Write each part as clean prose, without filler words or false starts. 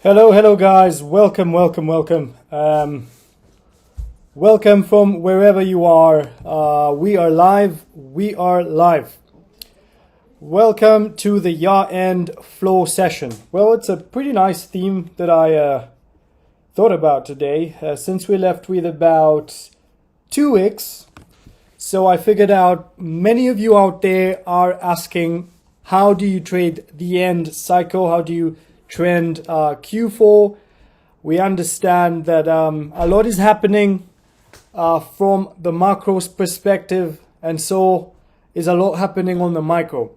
Hello guys, welcome. Welcome from wherever you are. We are live. Welcome to the year-end flow session. Well, it's a pretty nice theme that I thought about today, since we left with about 2 weeks. So I figured out many of you out there are asking, how do you trade the end cycle? How do you trend Q4? We understand that a lot is happening from the macro's perspective, and so is a lot happening on the micro.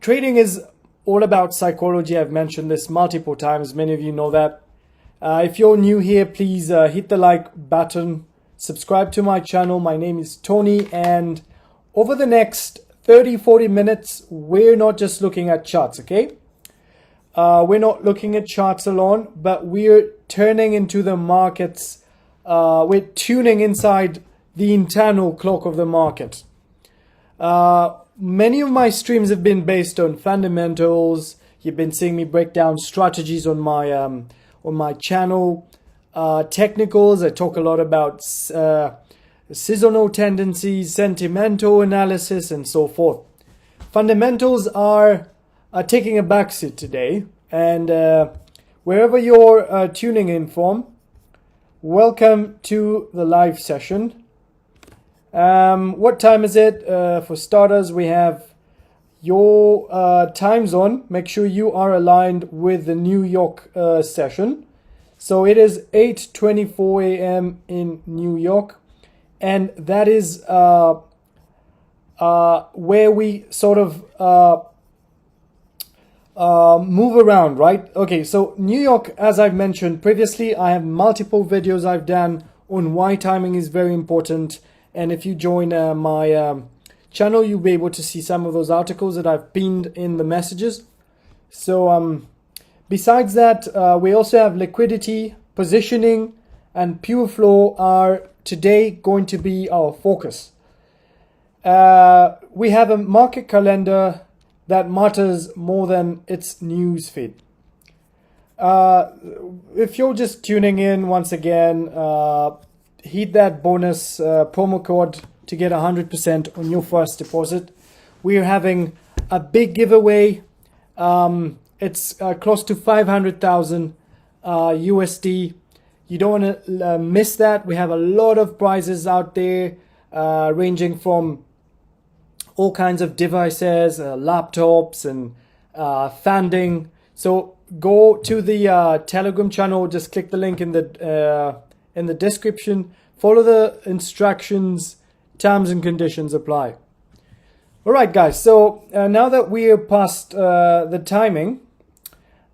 Trading is all about psychology. I've mentioned this multiple times. Many of you know that. If you're new here, please hit the like button, subscribe to my channel. My name is Tony, and over the next 30-40 minutes, we're not just looking at charts, okay? We're not looking at charts alone, but we're turning into the markets. We're tuning inside the internal clock of the market. Many of my streams have been based on fundamentals. You've been seeing me break down strategies on my channel. Technicals, I talk a lot about seasonal tendencies, sentimental analysis, and so forth. Fundamentals are taking a backseat today, and wherever you're tuning in from, welcome to the live session. What time is it? For starters, we have your time zone. Make sure you are aligned with the New York session. So it is 8:24 a.m. in New York, and that is where we sort of move around, right? Okay, so New York, as I've mentioned previously, I have multiple videos I've done on why timing is very important. And if you join my channel, you'll be able to see some of those articles that I've pinned in the messages. So besides that, we also have liquidity, positioning, and pure flow are today going to be our focus. We have a market calendar that matters more than its news feed. If you're just tuning in, once again, hit that bonus promo code to get 100% on your first deposit. We're having a big giveaway. It's close to 500,000 USD. You don't want to miss that. We have a lot of prizes out there, ranging from all kinds of devices, laptops, and funding. So go to the Telegram channel. Just click the link in the description. Follow the instructions. Terms and conditions apply. All right, guys. So now that we are past the timing,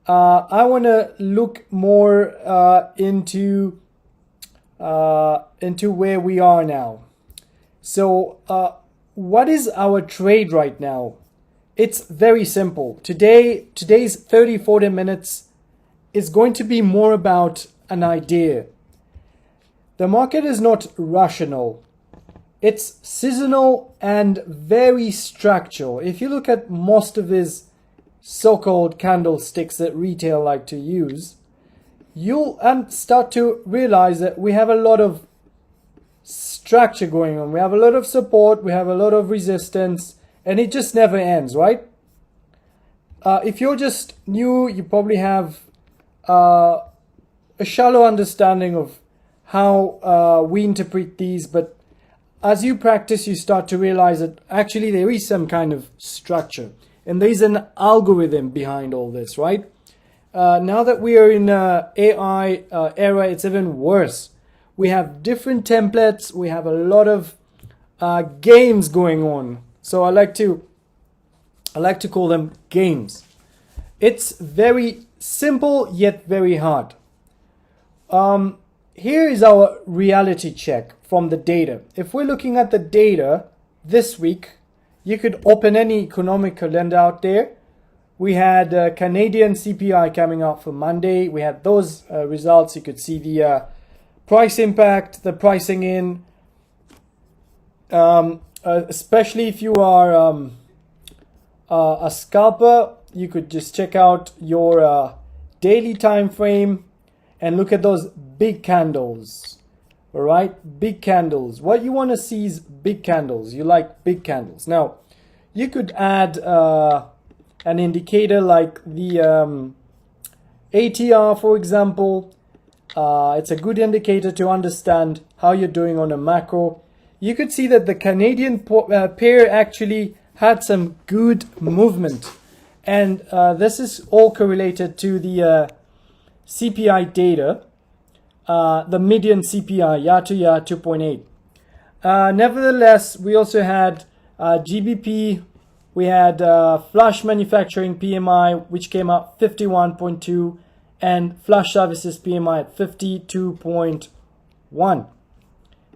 I want to look more into where we are now. So what is our trade right now? It's very simple. Today's 30-40 minutes is going to be more about an idea. The market is not rational. It's seasonal and very structural. If you look at most of his so-called candlesticks that retail like to use, you'll start to realize that we have a lot of structure going on. We have a lot of support, we have a lot of resistance, and it just never ends, right? If you're just new, you probably have a shallow understanding of how we interpret these, but as you practice, you start to realize that actually there is some kind of structure and there is an algorithm behind all this, right? Now that we are in AI era, it's even worse. We have different templates. We have a lot of games going on. So I like to call them games. It's very simple yet very hard. Here is our reality check from the data. If we're looking at the data this week, you could open any economic calendar out there. We had Canadian CPI coming out for Monday. We had those results. You could see the price impact, the pricing in, especially if you are a scalper, you could just check out your daily time frame and look at those big candles. All right, big candles. What you want to see is big candles. You like big candles. Now, you could add an indicator like the ATR, for example. It's a good indicator to understand how you're doing on a macro. You could see that the Canadian pair actually had some good movement. And this is all correlated to the CPI data, the median CPI, year to year, 2.8. Nevertheless, we also had GBP, we had flash manufacturing PMI, which came out 51.2, and flash services PMI at 52.1.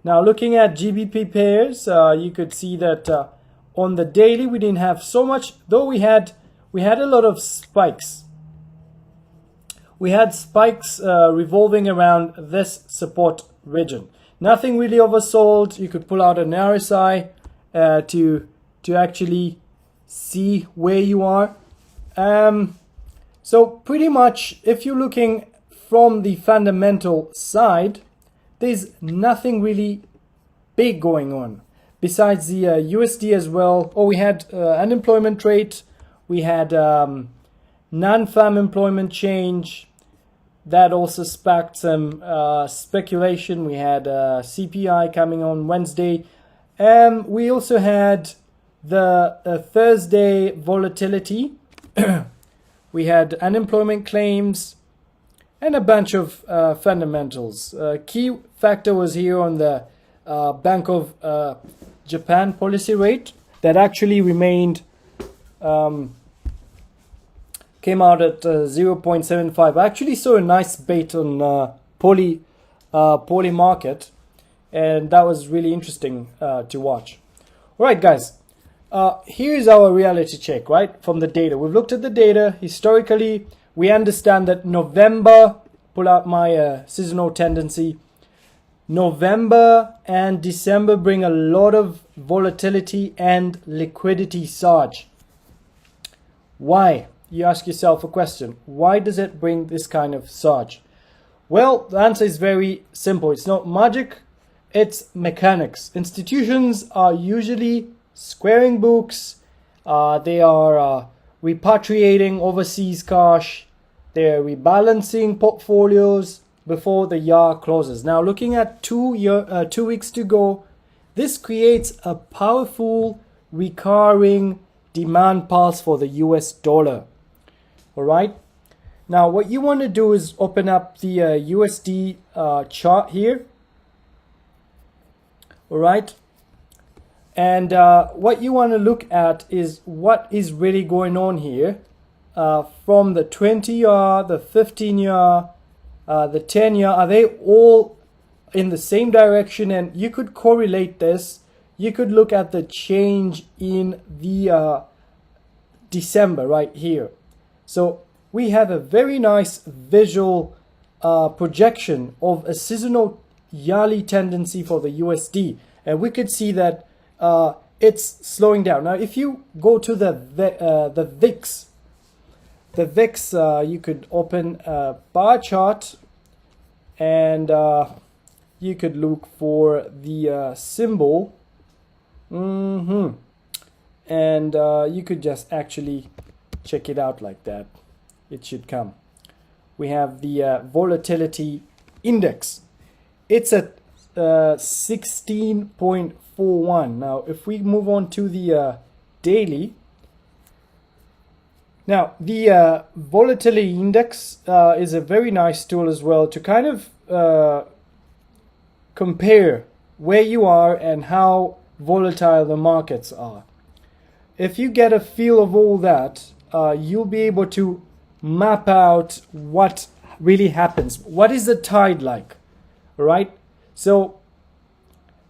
Now, looking at GBP pairs, you could see that on the daily, we didn't have so much, though we had a lot of spikes. We had spikes revolving around this support region. Nothing really oversold. You could pull out an RSI to actually see where you are. So pretty much, if you're looking from the fundamental side, there's nothing really big going on. Besides the USD as well. Oh, we had unemployment rate. We had non-farm employment change. That also sparked some speculation. We had CPI coming on Wednesday. We also had the Thursday volatility. We had unemployment claims and a bunch of fundamentals. Key factor was here on the Bank of Japan policy rate that actually remained came out at 0.75. I actually saw a nice bait on poly market, and that was really interesting to watch. All right, guys, here's our reality check, right, from the data. We've looked at the data. Historically, we understand that November, pull out my seasonal tendency, November and December bring a lot of volatility and liquidity surge. Why? You ask yourself a question. Why does it bring this kind of surge? Well, the answer is very simple. It's not magic, it's mechanics. Institutions are usually squaring books. They are repatriating overseas cash. They're rebalancing portfolios before the year closes. Now, looking at 2 weeks to go, this creates a powerful recurring demand pulse for the US dollar. All right. Now, what you want to do is open up the USD chart here. All right. And what you want to look at is what is really going on here from the 20-year, the 15-year, the 10-year. Are they all in the same direction? And you could correlate this. You could look at the change in the December right here. So we have a very nice visual projection of a seasonal yearly tendency for the USD. and we could see that it's slowing down. Now, if you go to the VIX, you could open a bar chart, and you could look for the symbol, and you could just actually check it out like that. It should come. We have the volatility index. It's at 16.41. Now, if we move on to the daily, now the volatility index is a very nice tool as well to kind of compare where you are and how volatile the markets are. If you get a feel of all that, you'll be able to map out what really happens. What is the tide like? Right? So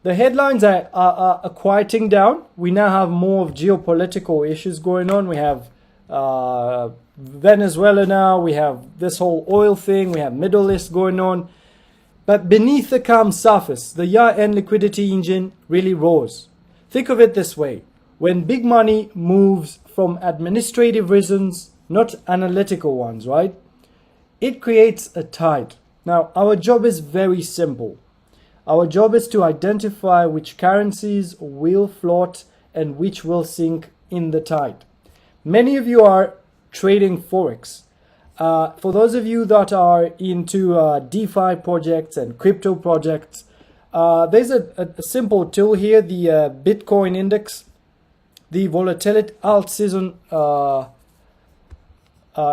the headlines are quieting down. We now have more of geopolitical issues going on. We have Venezuela now. We have this whole oil thing. We have Middle East going on. But beneath the calm surface, the year-end liquidity engine really roars. Think of it this way. When big money moves from administrative reasons, not analytical ones, right? It creates a tide. Now, our job is very simple. Our job is to identify which currencies will float and which will sink in the tide. Many of you are trading Forex. For those of you that are into DeFi projects and crypto projects, there's a simple tool here, the Bitcoin index, the volatility alt season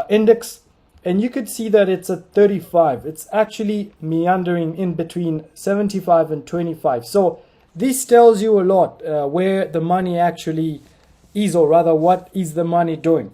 index, and you could see that it's at 35. It's actually meandering in between 75 and 25. So this tells you a lot where the money actually is, or rather what is the money doing.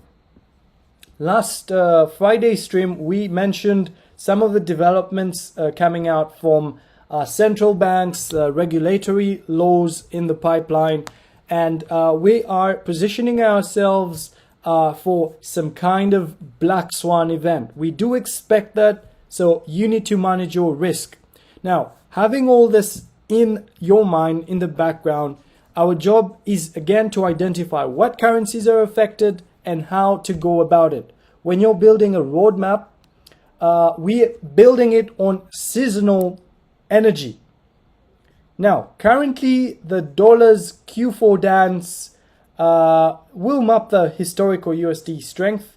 Last Friday stream, we mentioned some of the developments coming out from central banks, regulatory laws in the pipeline, and we are positioning ourselves for some kind of black swan event. We do expect that, so you need to manage your risk. Now, having all this in your mind, in the background, our job is again to identify what currencies are affected and how to go about it. When you're building a roadmap, we're building it on seasonal energy. Now, currently the dollar's Q4 dance will map the historical USD strength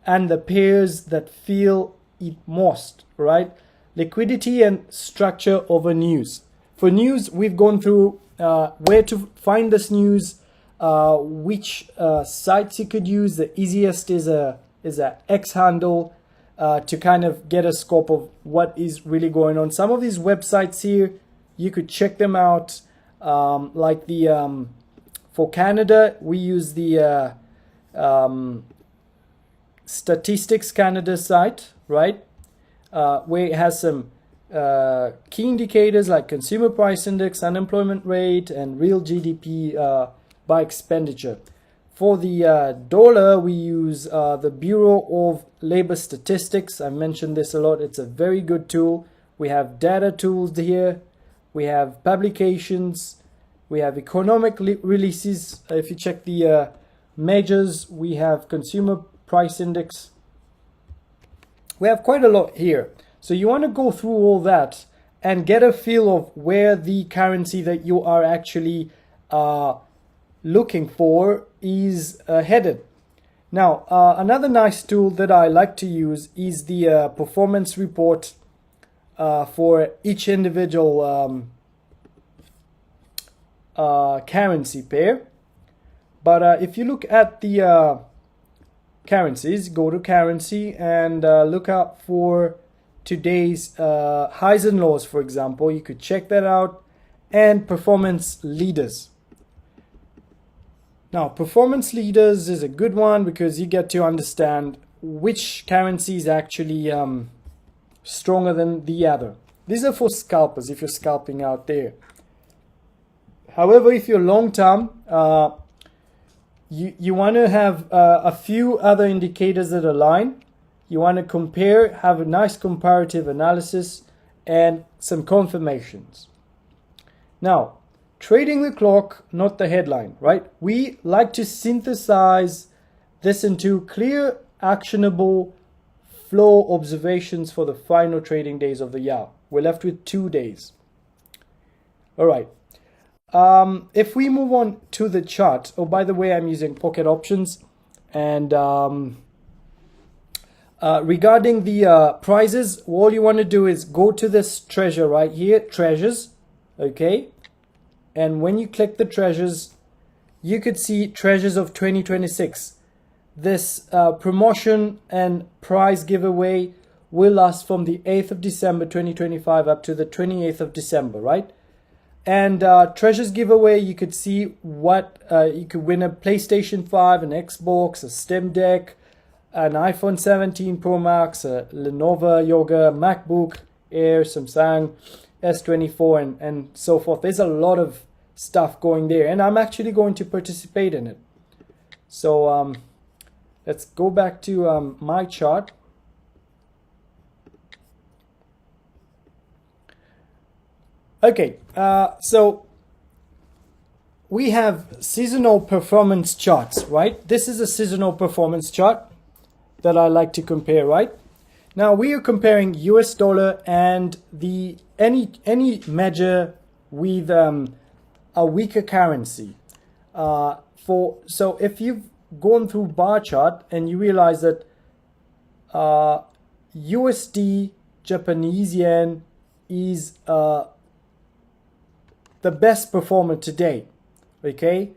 and the pairs that feel it most, right? Liquidity and structure over news. For news, we've gone through where to find this news, which sites you could use. The easiest is a X handle to kind of get a scope of what is really going on. Some of these websites here, you could check them out. Like the for Canada, we use the Statistics Canada site, right? Where it has some key indicators like consumer price index, unemployment rate, and real GDP by expenditure. For the dollar, we use the Bureau of Labor Statistics. I mentioned this a lot. It's a very good tool. We have data tools here. We have publications. We have economic releases. If you check the measures, we have consumer price index. We have quite a lot here. So you want to go through all that and get a feel of where the currency that you are actually looking for is headed. Now, another nice tool that I like to use is the performance report for each individual currency pair. But if you look at the currencies, go to currency and look out for today's highs and lows, for example. You could check that out, and performance leaders. Now, performance leaders is a good one because you get to understand which currency is actually stronger than the other. These are for scalpers if you're scalping out there. However, if you're long term, you want to have a few other indicators that align. You want to compare, have a nice comparative analysis, and some confirmations. Now, trading the clock, not the headline, right? We like to synthesize this into clear, actionable flow observations for the final trading days of the year. We're left with 2 days. All right. If we move on to the chart, oh, by the way, I'm using pocket options, and regarding the prices, all you want to do is go to this treasure right here, treasures, okay? And when you click the treasures, you could see treasures of 2026. This promotion and prize giveaway will last from the 8th of December 2025 up to the 28th of December, right? And treasures giveaway, you could see what you could win: a PlayStation 5, an Xbox, a Steam Deck, an iPhone 17 Pro Max, a Lenovo Yoga, MacBook Air, Samsung S24, and so forth. There's a lot of stuff going there, and I'm actually going to participate in it. So let's go back to my chart. Okay, so we have seasonal performance charts, right? This is a seasonal performance chart that I like to compare, right? Now we are comparing US dollar and the any measure with a weaker currency. So if you've gone through bar chart and you realize that USD Japanese yen is the best performer today, okay?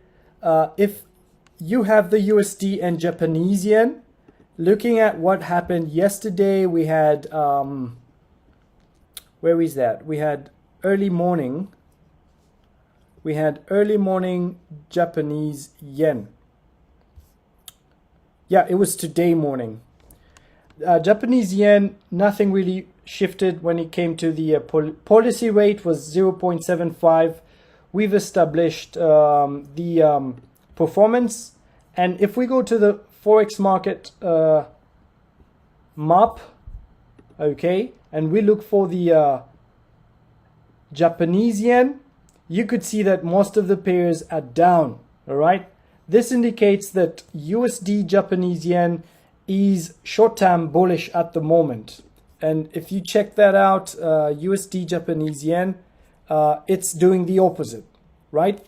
If you have the USD and Japanese yen, looking at what happened yesterday, we had, where is that? We had early morning Japanese yen. Yeah, it was today morning. Japanese yen, nothing really shifted when it came to the policy rate was 0.75. We've established the performance, and if we go to the Forex market map, okay, and we look for the Japanese yen, you could see that most of the pairs are down. All right, this indicates that USD Japanese yen is short-term bullish at the moment. And if you check that out, USD Japanese yen, it's doing the opposite, right?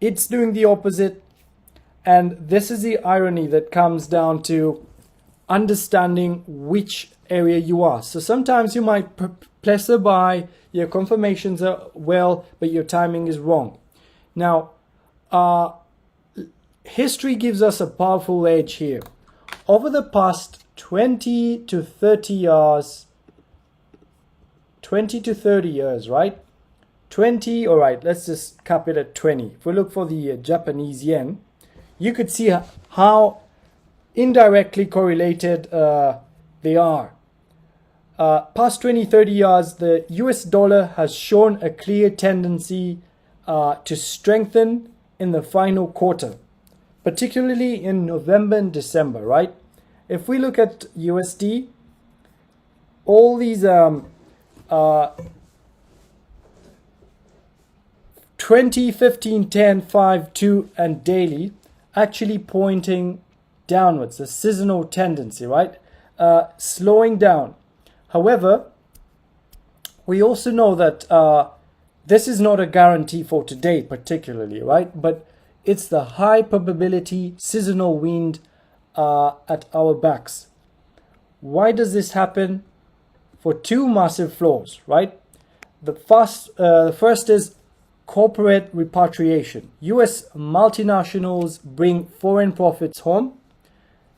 It's doing the opposite. And this is the irony that comes down to understanding which area you are. So sometimes you might place a buy, your confirmations are well, but your timing is wrong. Now, history gives us a powerful edge here. Over the past 20 to 30 years, right? 20, all right, let's just cap it at 20. If we look for the Japanese yen, you could see how indirectly correlated they are. Past 20, 30 years, the US dollar has shown a clear tendency to strengthen in the final quarter, particularly in November and December, right? If we look at USD, all these 20, 15, 10, 5, 2, and daily actually pointing downwards, a seasonal tendency, right? Slowing down. However, we also know that this is not a guarantee for today particularly, right? But it's the high probability seasonal wind at our backs. Why does this happen? For two massive flaws, right? The first is corporate repatriation. US multinationals bring foreign profits home.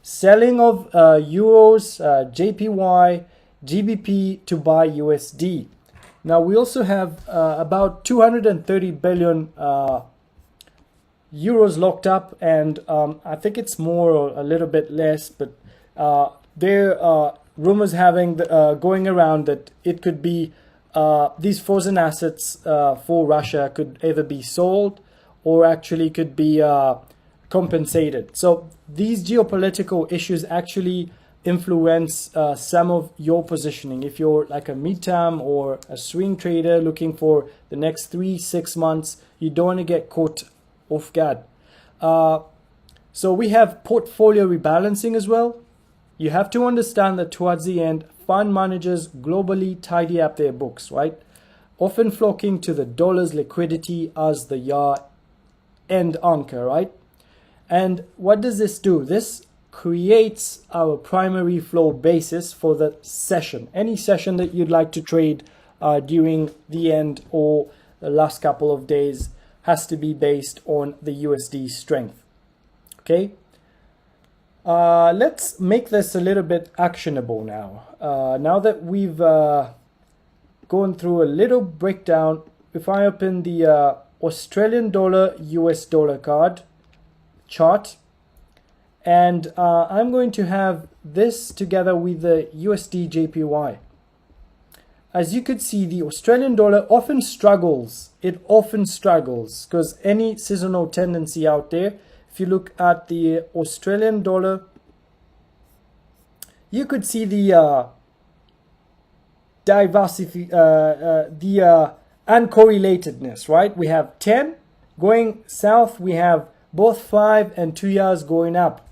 Selling of euros, JPY, GBP to buy USD. Now we also have about 230 billion euros locked up, and I think it's more or a little bit less, but there are rumors going around that it could be these frozen assets for Russia could either be sold or actually could be compensated. So these geopolitical issues actually influence some of your positioning. If you're like a mid-term or a swing trader looking for the next 3-6 months, you don't want to get caught off guard. So we have portfolio rebalancing as well. You have to understand that towards the end, fund managers globally tidy up their books, right? Often flocking to the dollar's liquidity as the year end anchor, right? And what does this do? This creates our primary flow basis for the session. Any session that you'd like to trade during the end or the last couple of days has to be based on the USD strength. Okay. Let's make this a little bit actionable now. Now that we've gone through a little breakdown, if I open the Australian dollar US dollar card chart, and I'm going to have this together with the USD JPY. As you could see, the Australian dollar often struggles. It often struggles because any seasonal tendency out there, if you look at the Australian dollar, you could see the uncorrelatedness, right? We have 10 going south, we have both 5 and 2 years going up.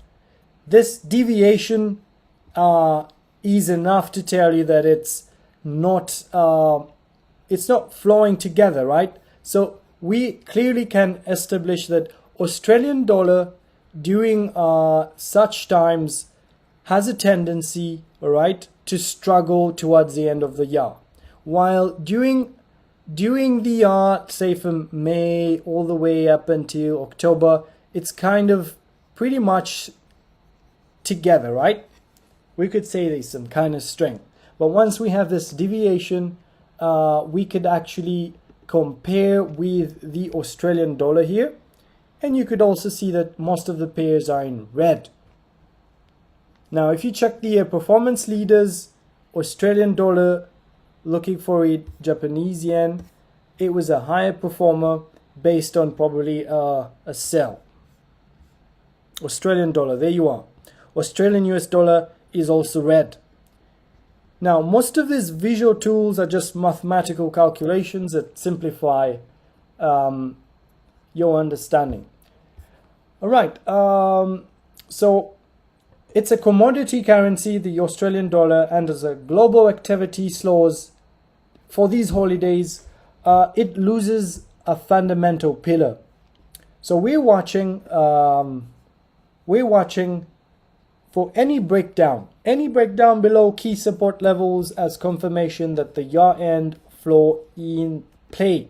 This deviation is enough to tell you that it's not flowing together, right? So we clearly can establish that Australian dollar during such times has a tendency, all right, to struggle towards the end of the year, while during the year, say from May all the way up until October, it's kind of pretty much together, right? We could say there's some kind of strength, but once we have this deviation, we could actually compare with the Australian dollar here, and you could also see that most of the pairs are in red. Now if you check the performance leaders, Australian dollar looking for it, Japanese yen, it was a higher performer based on probably a sell. Australian dollar, there you are. Australian US dollar is also red. Now, most of these visual tools are just mathematical calculations that simplify your understanding. All right, so it's a commodity currency, the Australian dollar, and as a global activity slows for these holidays, it loses a fundamental pillar. So we're watching for any breakdown below key support levels as confirmation that the year-end flow in play.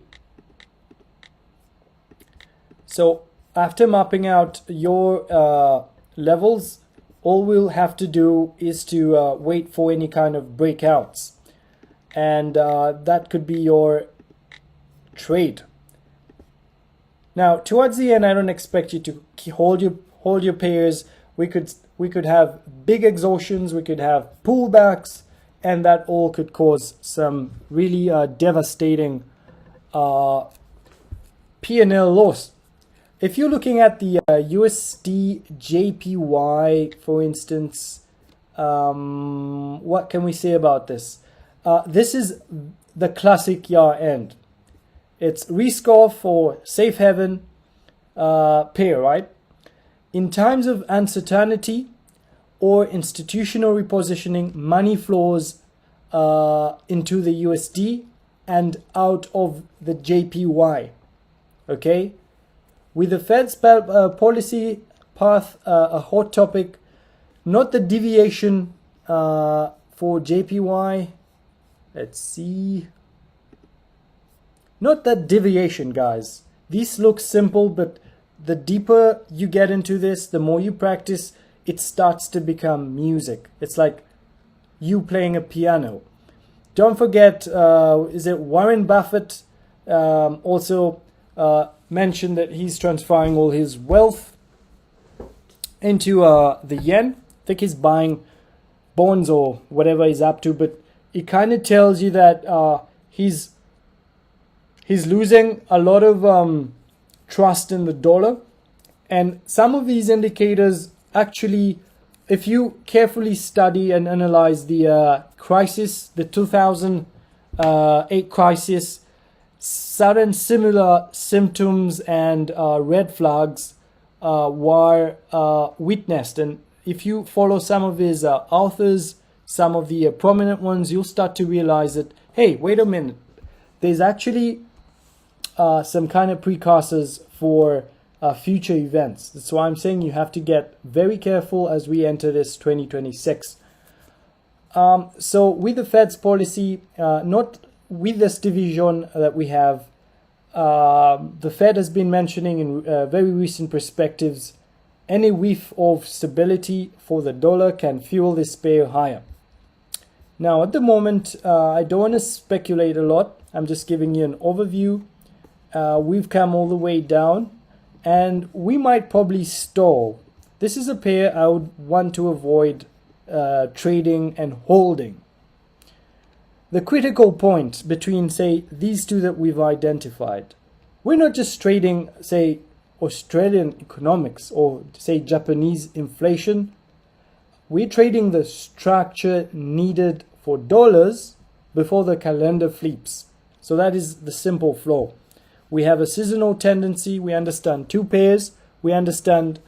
So after mapping out your levels, all we'll have to do is to wait for any kind of breakouts, and that could be your trade. Now towards the end, I don't expect you to hold your pairs. We could have big exhaustions, we could have pullbacks, and that all could cause some really devastating P&L loss. If you're looking at the USD JPY, for instance, what can we say about this? This is the classic year end. It's risk off or safe haven pair, right? In times of uncertainty or institutional repositioning, money flows into the USD and out of the JPY. Okay? With the Fed's policy path a hot topic, not the deviation for JPY. Let's see. Not that deviation, guys. This looks simple, but the deeper you get into this, the more you practice, it starts to become music. It's like you playing a piano. Don't forget, is it Warren Buffett also mentioned that he's transferring all his wealth into the yen. I think he's buying bonds or whatever he's up to, but it kind of tells you that he's losing a lot of trust in the dollar, and some of these indicators actually if you carefully study and analyze the crisis, the 2008 crisis, sudden similar symptoms and red flags were witnessed. And if you follow some of his authors, some of the prominent ones, you'll start to realize that, hey, wait a minute, there's actually some kind of precursors for future events. That's why I'm saying you have to get very careful as we enter this 2026. So with the Fed's policy, not with this division that we have, the Fed has been mentioning in very recent perspectives, any whiff of stability for the dollar can fuel this pair higher. Now, at the moment, I don't want to speculate a lot. I'm just giving you an overview. We've come all the way down, and we might probably stall. This is a pair I would want to avoid trading and holding. The critical point between, say, these two that we've identified, we're not just trading, say, Australian economics or, say, Japanese inflation. We're trading the structure needed for dollars before the calendar flips. So that is the simple flow. We have a seasonal tendency. We understand two pairs. We understand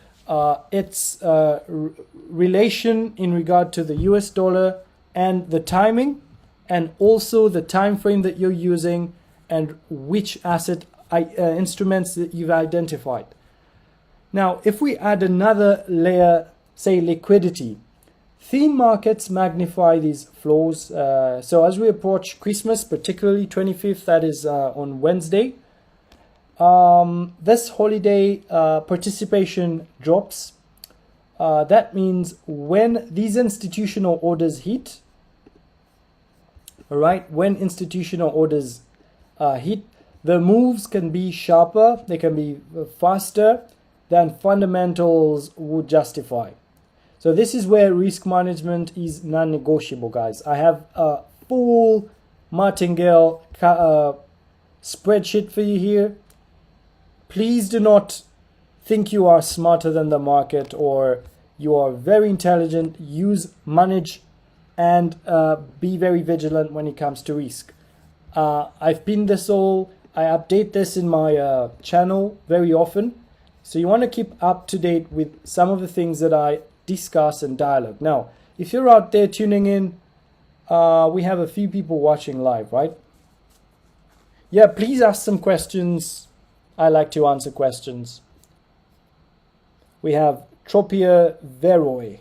its relation in regard to the US dollar and the timing, and also the time frame that you're using and which asset instruments that you've identified. Now, if we add another layer, say liquidity, theme markets magnify these flows. So as we approach Christmas, particularly 25th, that is on Wednesday, this holiday participation drops. That means when these institutional orders hit, all right, when institutional orders hit, the moves can be sharper, they can be faster than fundamentals would justify. So this is where risk management is non-negotiable, guys. I have a full martingale spreadsheet for you here. Please do not think you are smarter than the market or you are very intelligent. Manage and be very vigilant when it comes to risk. I've pinned this all. I update this in my channel very often. So you want to keep up to date with some of the things that I discuss and dialogue. Now, if you're out there tuning in, we have a few people watching live, right? Yeah, please ask some questions. I like to answer questions. We have Tropia Veroy.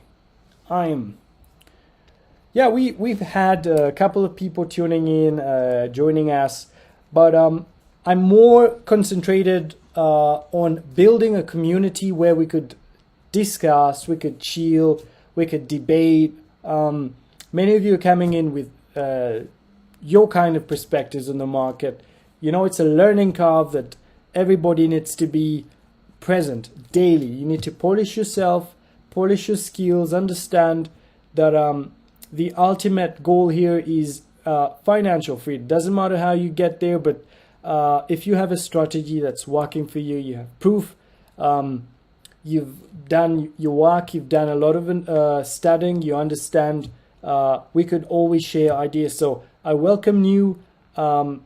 Yeah, we've had a couple of people tuning in, joining us, but I'm more concentrated on building a community where we could discuss, we could chill, we could debate. Many of you are coming in with your kind of perspectives on the market. You know, it's a learning curve that everybody needs to be present daily. You need to polish yourself, polish your skills, understand that the ultimate goal here is financial freedom. Doesn't matter how you get there, but if you have a strategy that's working for you, you have proof, you've done your work, you've done a lot of studying, you understand, we could always share ideas. So I welcome new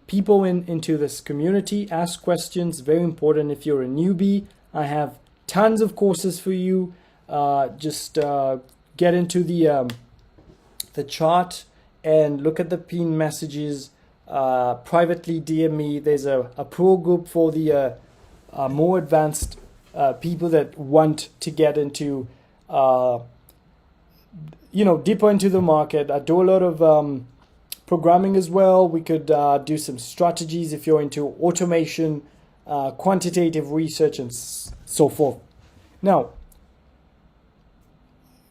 people into this community. Ask questions, very important. If you're a newbie, I have tons of courses for you. Just get into the chart and look at the pinned messages. Privately DM me. There's a pro group for the more advanced people that want to get into deeper into the market. I do a lot of programming as well. We could do some strategies if you're into automation, quantitative research, and so forth. Now,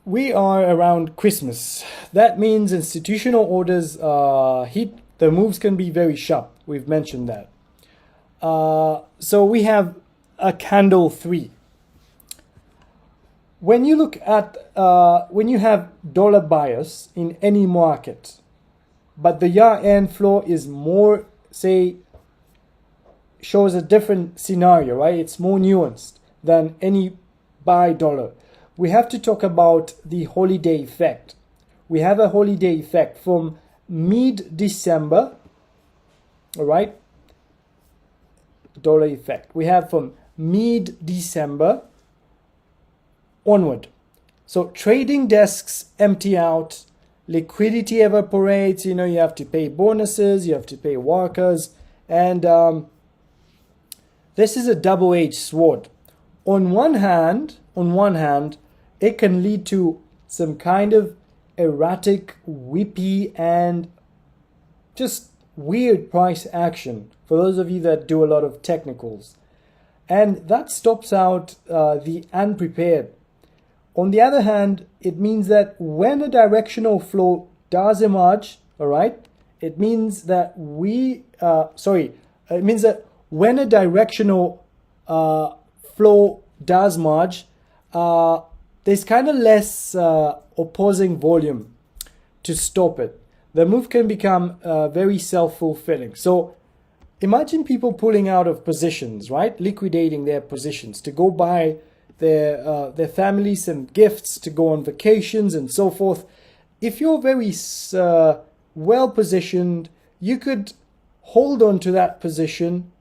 we are around Christmas. That means institutional orders hit. The moves can be very sharp. We've mentioned that. So we have a candle 3. When you look at, when you have dollar bias in any market, but the year-end flow is more, say, shows a different scenario, right? It's more nuanced than any buy dollar. we have to talk about the holiday effect. We have a holiday effect from mid-December, all right? Dollar effect. We have from mid-December onward. So trading desks empty out, liquidity evaporates, you have to pay bonuses, you have to pay workers, and this is a double-edged sword. On one hand, it can lead to some kind of erratic, whippy, and just weird price action for those of you that do a lot of technicals. And that stops out the unprepared. On the other hand, it means that when a directional flow does emerge, all right, it means that when a directional flow does merge, there's kind of less opposing volume to stop it. The move can become very self-fulfilling. So imagine people pulling out of positions, right? Liquidating their positions to go buy their families some gifts, to go on vacations and so forth. If you're very well positioned, you could hold on to that position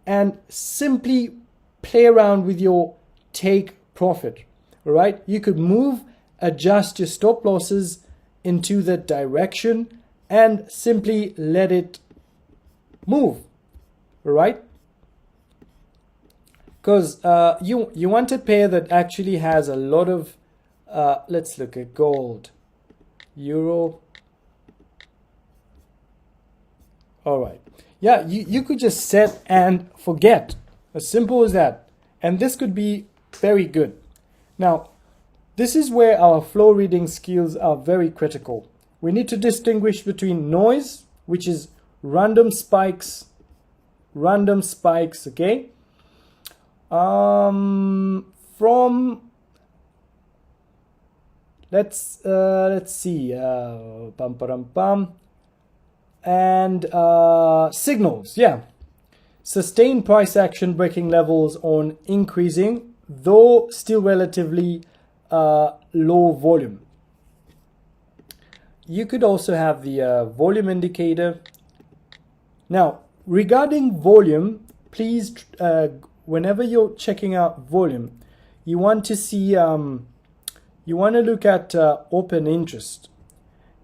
and simply play around with your take profit, all right? You could move, adjust your stop losses into that direction and simply let it move, all right? Because you want a pair that actually has a lot of, let's look at gold, euro. All right. Yeah, you could just set and forget. As simple as that. And this could be very good. Now, this is where our flow reading skills are very critical. We need to distinguish between noise, which is random spikes, okay? Let's see, and signals, yeah. Sustained price action breaking levels on increasing, though still relatively low volume. You could also have the volume indicator. Now, regarding volume, please, whenever you're checking out volume, you want to see, you want to look at open interest.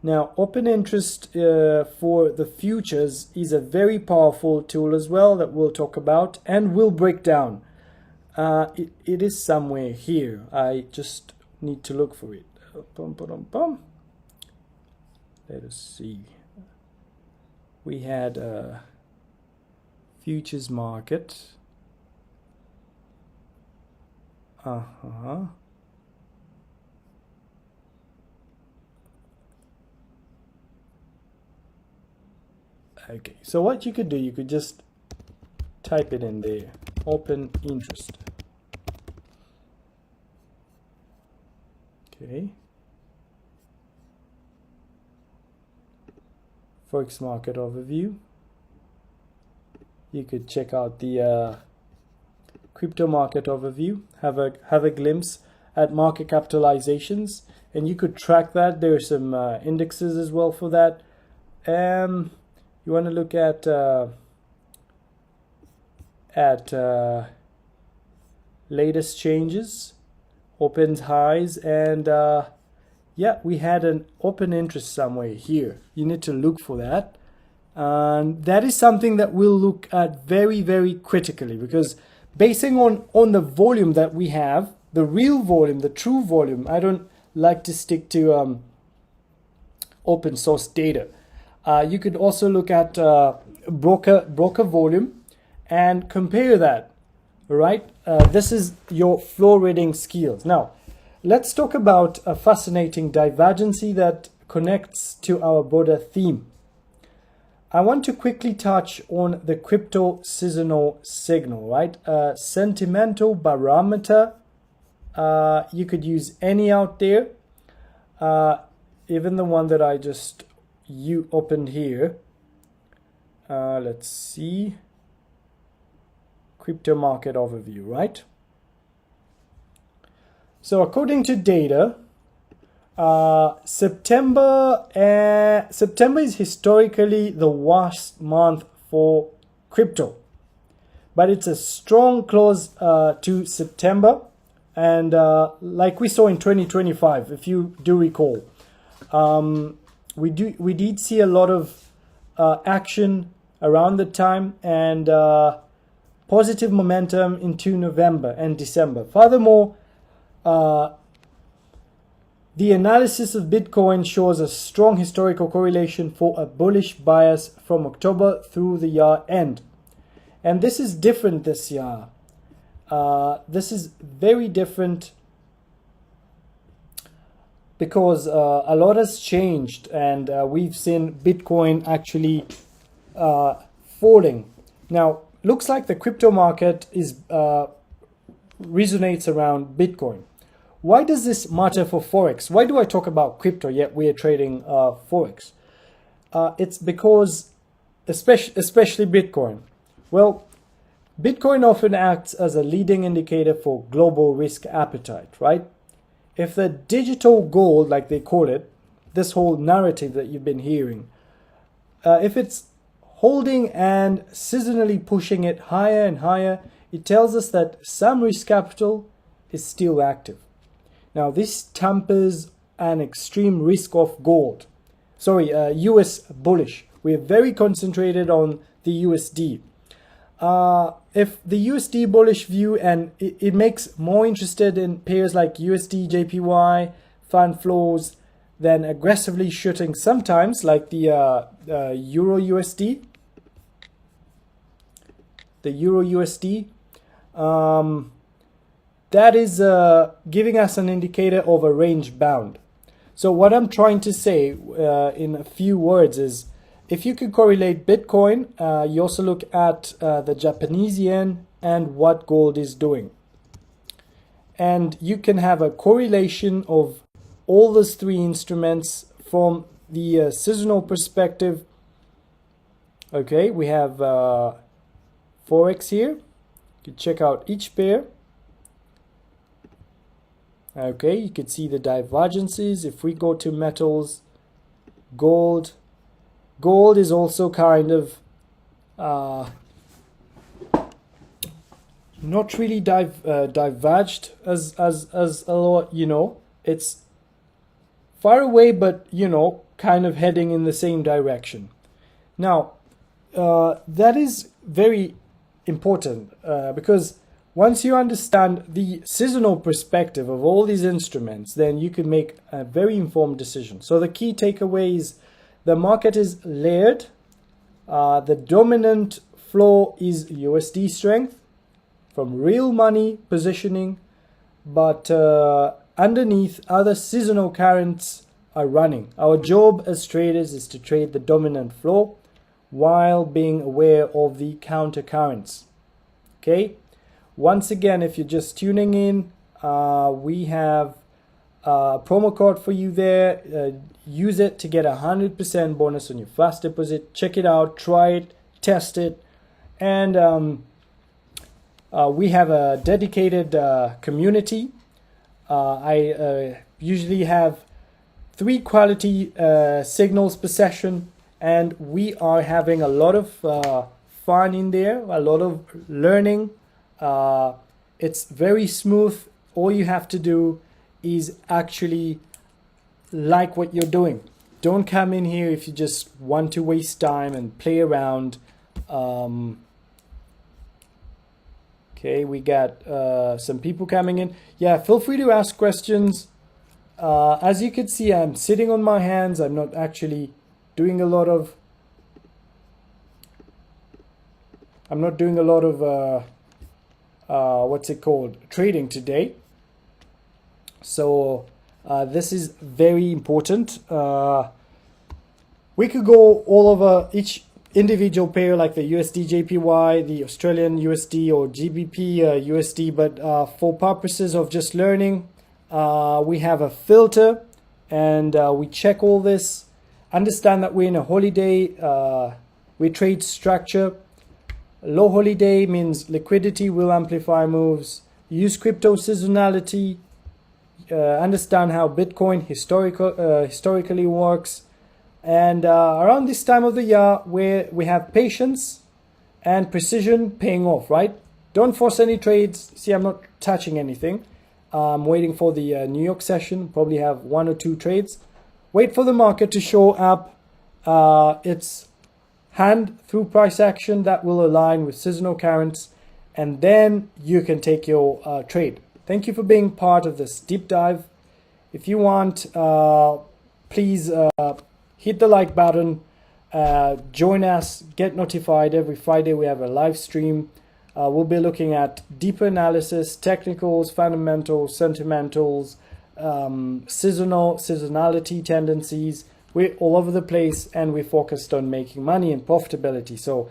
Now, open interest for the futures is a very powerful tool as well that we'll talk about and we'll break down. It is somewhere here. I just need to look for it. Let us see. We had a futures market. Okay, so what you could do, you could just type it in there, open interest. Okay. Forex market overview. You could check out the crypto market overview, have a glimpse at market capitalizations, and you could track that. There are some indexes as well for that. You want to look at latest changes, open highs, and yeah, we had an open interest somewhere here. You need to look for that. And that is something that we'll look at very, very critically, because basing on the volume that we have, the real volume, the true volume, I don't like to stick to open source data. You could also look at broker volume and compare that, right? This is your flow reading skills. Now, let's talk about a fascinating divergency that connects to our broader theme. I want to quickly touch on the crypto seasonal signal, right? Sentimental barometer. You could use any out there, even the one that I just opened here. Let's see. Crypto market overview, right? So according to data, September is historically the worst month for crypto, but it's a strong close to September, and like we saw in 2025, if you do recall, we did see a lot of action around the time, and positive momentum into November and December. Furthermore, the analysis of Bitcoin shows a strong historical correlation for a bullish bias from October through the year end. And this is different this year. This is very different because a lot has changed, and we've seen Bitcoin actually falling. Now, looks like the crypto market is resonates around Bitcoin. Why does this matter for Forex? Why do I talk about crypto yet we are trading Forex? It's because, especially Bitcoin. Well, Bitcoin often acts as a leading indicator for global risk appetite, right? If the digital gold, like they call it, this whole narrative that you've been hearing, if it's holding and seasonally pushing it higher and higher, it tells us that some risk capital is still active. Now, this tempers an extreme risk of gold. Sorry, US bullish. We're very concentrated on the USD. If the USD bullish view, and it makes more interested in pairs like USD, JPY, fund flows, than aggressively shooting sometimes like the Euro USD. The Euro USD. That is giving us an indicator of a range bound. So what I'm trying to say in a few words is, if you could correlate Bitcoin, you also look at the Japanese yen and what gold is doing. And you can have a correlation of all those three instruments from the seasonal perspective. Okay, we have Forex here. You can check out each pair. Okay, you can see the divergences. If we go to metals, gold is also kind of not really diverged as a lot, you know. It's far away, but, you know, kind of heading in the same direction. Now, that is very important because once you understand the seasonal perspective of all these instruments, then you can make a very informed decision. So the key takeaway is the market is layered. The dominant flow is USD strength from real money positioning, but underneath, other seasonal currents are running. Our job as traders is to trade the dominant flow while being aware of the counter currents. Okay? Once again, if you're just tuning in, we have a promo code for you there. Use it to get 100% bonus on your first deposit. Check it out, try it, test it, and we have a dedicated community. I usually have 3 quality signals per session, and we are having a lot of fun in there, a lot of learning. It's very smooth. All you have to do is actually like what you're doing. Don't come in here if you just want to waste time and play around. Okay, we got some people coming in. Yeah, feel free to ask questions. As you can see, I'm sitting on my hands. I'm not actually doing a lot of what's it called, trading today. So this is very important. We could go all over each individual pair like the USD JPY, the Australian USD or GBP USD, but for purposes of just learning, we have a filter and we check all this. Understand that we're in a holiday. We trade structure. Low holiday means liquidity will amplify moves. Use crypto seasonality. understand how Bitcoin historically works. And around this time of the year, where we have patience and precision paying off, right? Don't force any trades. See, I'm not touching anything. I'm waiting for the New York session. Probably have 1 or 2 trades. Wait for the market to show up its hand through price action that will align with seasonal currents, and then you can take your trade. Thank you for being part of this deep dive. If you want, please hit the like button, join us, get notified. Every Friday we have a live stream. We'll be looking at deeper analysis, technicals, fundamentals, sentimentals, seasonality, tendencies. We're all over the place, and we're focused on making money and profitability. So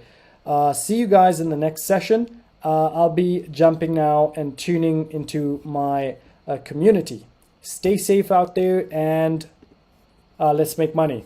see you guys in the next session. I'll be jumping now and tuning into my community. Stay safe out there, and let's make money.